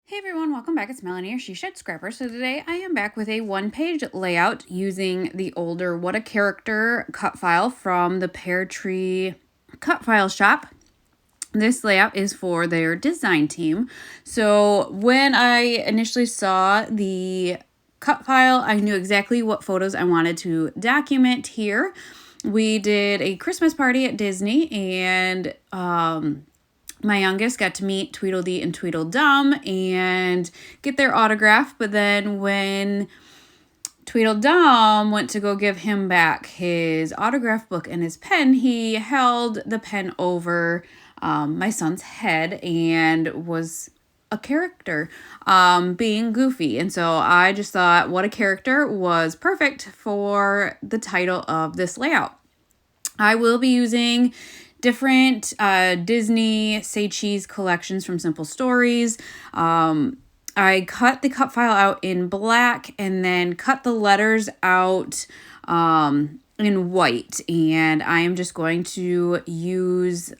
Hey everyone, welcome back. It's Melanie, your She Shed Scrapper. So today I am back with a one-page layout using the older What a Character cut file from the Peartree Cutfile shop. This layout is for their design team. So when I initially saw the cut file, I knew exactly what photos I wanted to document here. We did a Christmas party at Disney, and my youngest got to meet Tweedledee and Tweedledum and get their autograph. But then when Tweedledum went to go give him back his autograph book and his pen, he held the pen over my son's head and was a character being goofy. And so I just thought What a Character was perfect for the title of this layout. I will be using different Disney Say Cheese collections from Simple Stories. I cut the cut file out in black and then cut the letters out in white. And I am just going to use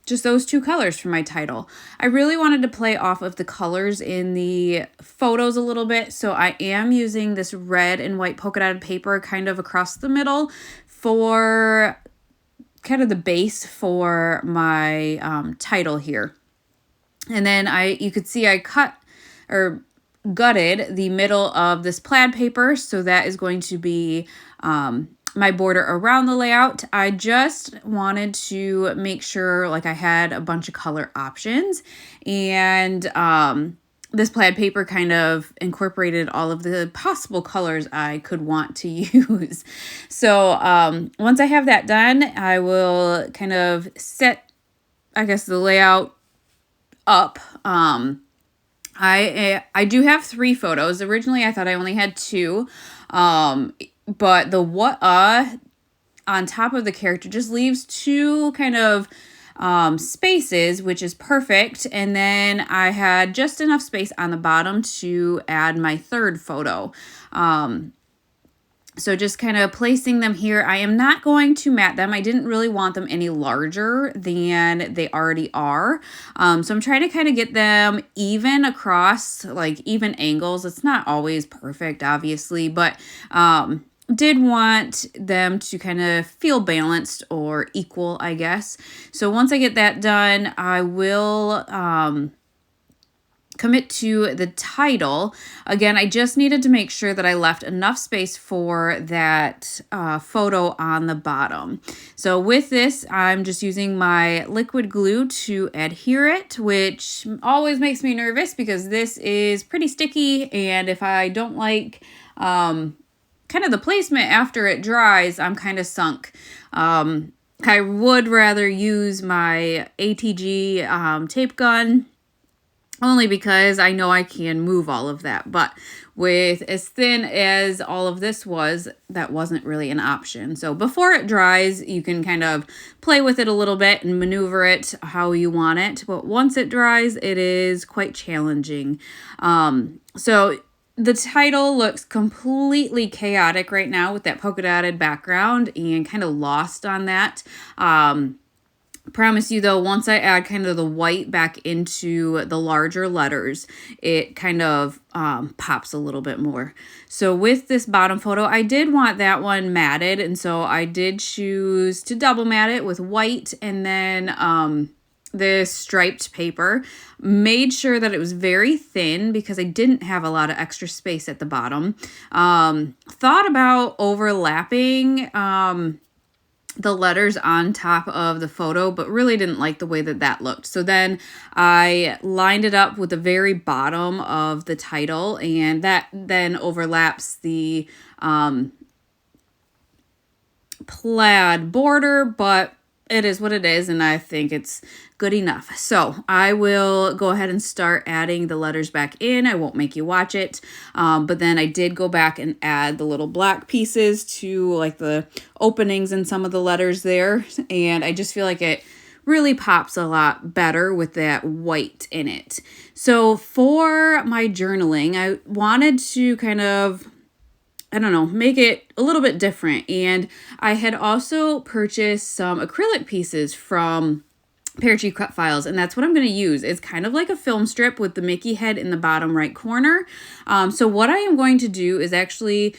just those two colors for my title. I really wanted to play off of the colors in the photos a little bit. So I am using this red and white polka dotted paper kind of across the middle for kind of the base for my title here. And then you could see I cut or gutted the middle of this plaid paper. So that is going to be my border around the layout. I just wanted to make sure like I had a bunch of color options, and this plaid paper kind of incorporated all of the possible colors I could want to use. So once I have that done, I will kind of set, I guess, the layout up. I do have 3 photos. Originally, I thought I only had 2. But the on top of the character just leaves 2 kind of spaces, which is perfect. And then I had just enough space on the bottom to add my 3rd photo. So just kind of placing them here. I am not going to mat them. I didn't really want them any larger than they already are. So I'm trying to kind of get them even across, like even angles. It's not always perfect, obviously, but did want them to kind of feel balanced or equal, I guess. So once I get that done, I will commit to the title. Again, I just needed to make sure that I left enough space for that photo on the bottom. So with this, I'm just using my liquid glue to adhere it, which always makes me nervous because this is pretty sticky, and if I don't like kind of the placement after it dries, I'm kind of sunk. I would rather use my ATG tape gun, only because I know I can move all of that. But with as thin as all of this was, that wasn't really an option. So before it dries, you can kind of play with it a little bit and maneuver it how you want it. But once it dries, it is quite challenging. So the title looks completely chaotic right now with that polka dotted background and kind of lost on that. Promise you though, once I add kind of the white back into the larger letters, it kind of pops a little bit more. So with this bottom photo, I did want that one matted, and so I did choose to double mat it with white and then this striped paper. Made sure that it was very thin because I didn't have a lot of extra space at the bottom. Thought about overlapping the letters on top of the photo, but really didn't like the way that that looked. So then I lined it up with the very bottom of the title, and that then overlaps the plaid border, but it is what it is, and I think it's good enough. So I will go ahead and start adding the letters back in. I won't make you watch it, but then I did go back and add the little black pieces to like the openings in some of the letters there, and I just feel like it really pops a lot better with that white in it. So for my journaling, I wanted to kind of, I don't know, make it a little bit different. And I had also purchased some acrylic pieces from Peartree Cutfiles, and that's what I'm going to use. It's kind of like a film strip with the Mickey head in the bottom right corner. So what I am going to do is actually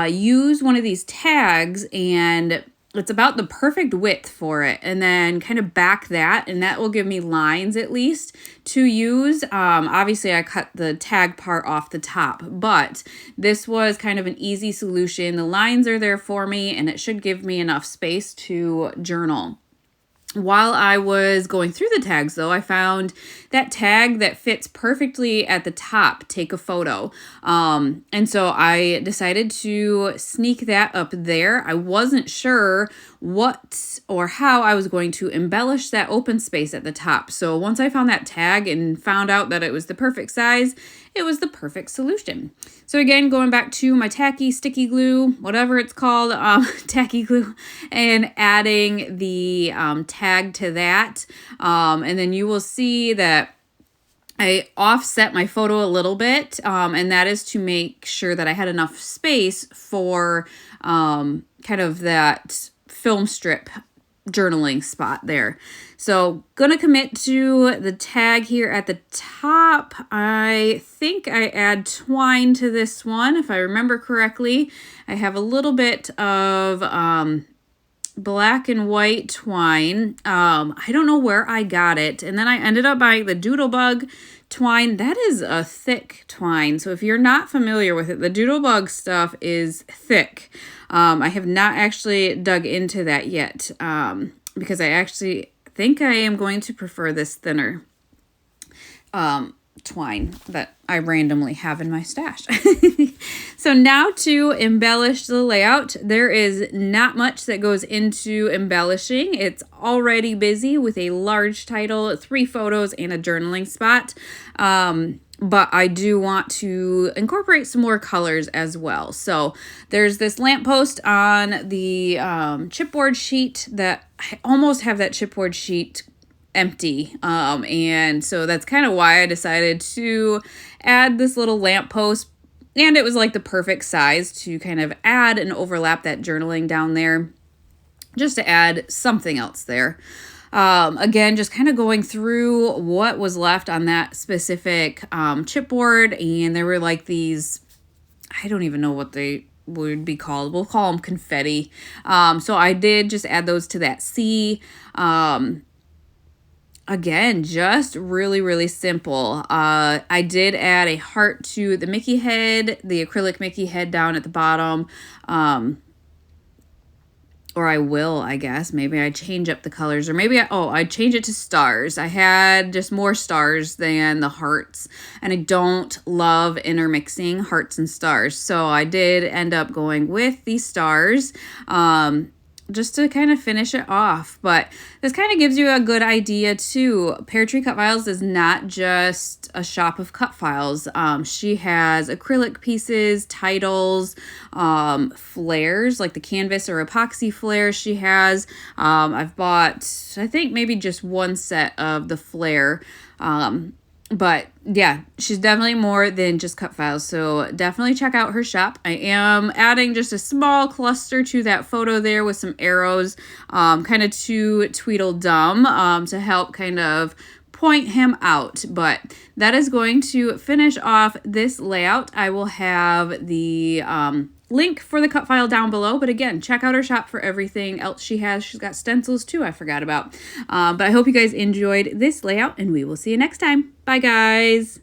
use one of these tags, and it's about the perfect width for it, and then kind of back that, and that will give me lines at least to use. Obviously I cut the tag part off the top, but this was kind of an easy solution. The lines are there for me, and it should give me enough space to journal. While I was going through the tags, though, I found that tag that fits perfectly at the top, take a photo. And so I decided to sneak that up there. I wasn't sure what or how I was going to embellish that open space at the top. So once I found that tag and found out that it was the perfect size, it was the perfect solution. So again, going back to my tacky sticky glue, whatever it's called, tacky glue, and adding the tag to that. And then you will see that I offset my photo a little bit, and that is to make sure that I had enough space for kind of that film strip journaling spot there. So gonna commit to the tag here at the top. I think I add twine to this one, if I remember correctly. I have a little bit of black and white twine. I don't know where I got it. And then I ended up buying the Doodlebug twine. That is a thick twine. So if you're not familiar with it, the Doodlebug stuff is thick. I have not actually dug into that yet because I actually think I am going to prefer this thinner twine that I randomly have in my stash. So now to embellish the layout, there is not much that goes into embellishing. It's already busy with a large title, 3 photos, and a journaling spot. But I do want to incorporate some more colors as well. So there's this lamppost on the chipboard sheet that I almost have that chipboard sheet empty. And so that's kind of why I decided to add this little lamppost. And it was like the perfect size to kind of add and overlap that journaling down there, just to add something else there. Again, just kind of going through what was left on that specific chipboard, and there were like these, I don't even know what they would be called. We'll call them confetti. So I did just add those to that C. Again, just really, really simple. I did add a heart to the Mickey head, the acrylic Mickey head down at the bottom. Or I will, I guess. Maybe I change up the colors, or maybe I change it to stars. I had just more stars than the hearts, and I don't love intermixing hearts and stars. So I did end up going with these stars, just to kind of finish it off. But this kind of gives you a good idea too. Peartree Cutfiles is not just a shop of cut files. She has acrylic pieces, titles, flairs, like the canvas or epoxy flairs she has. I've bought, I think, maybe just one set of the flair. But yeah, she's definitely more than just cut files. So definitely check out her shop. I am adding just a small cluster to that photo there with some arrows, kind of to Tweedledum, to help kind of point him out. But that is going to finish off this layout. I will have the link for the cut file down below. But again, check out her shop for everything else she has. She's got stencils too, I forgot about. But I hope you guys enjoyed this layout, and we will see you next time. Bye, guys.